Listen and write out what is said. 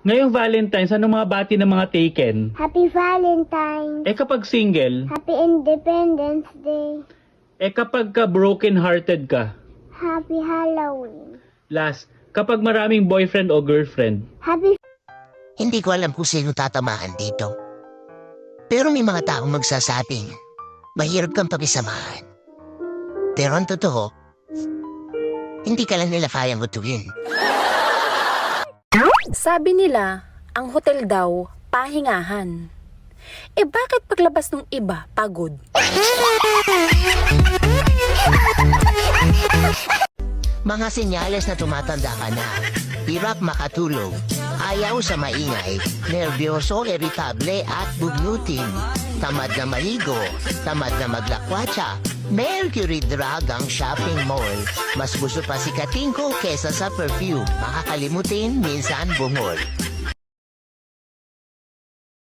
Ngayong Valentine's, anong mga bati ng mga taken? Happy Valentine's. Kapag single, Happy Independence Day. kapag ka broken-hearted ka. Happy Halloween. Last, kapag maraming boyfriend o girlfriend. Happy Hindi ko alam kung sino tatamaan dito. Pero may mga taong magsasabing, mahirap kang pakisamahan. Pero ang totoo, hindi ka lang nila kayang gutuin. Sabi nila, ang hotel daw, pahingahan. Bakit paglabas ng iba, pagod? Mga senyales na tumatanda ka na. Hirap makatulog. Ayaw sa maingay. Nervyoso, irritable at bugnutin. Tamad na maligo. Tamad na maglakwatsa. Mercury drug ang shopping mall. Mas gusto pa si Katingko kesa sa perfume. Makakalimutin, minsan bungol.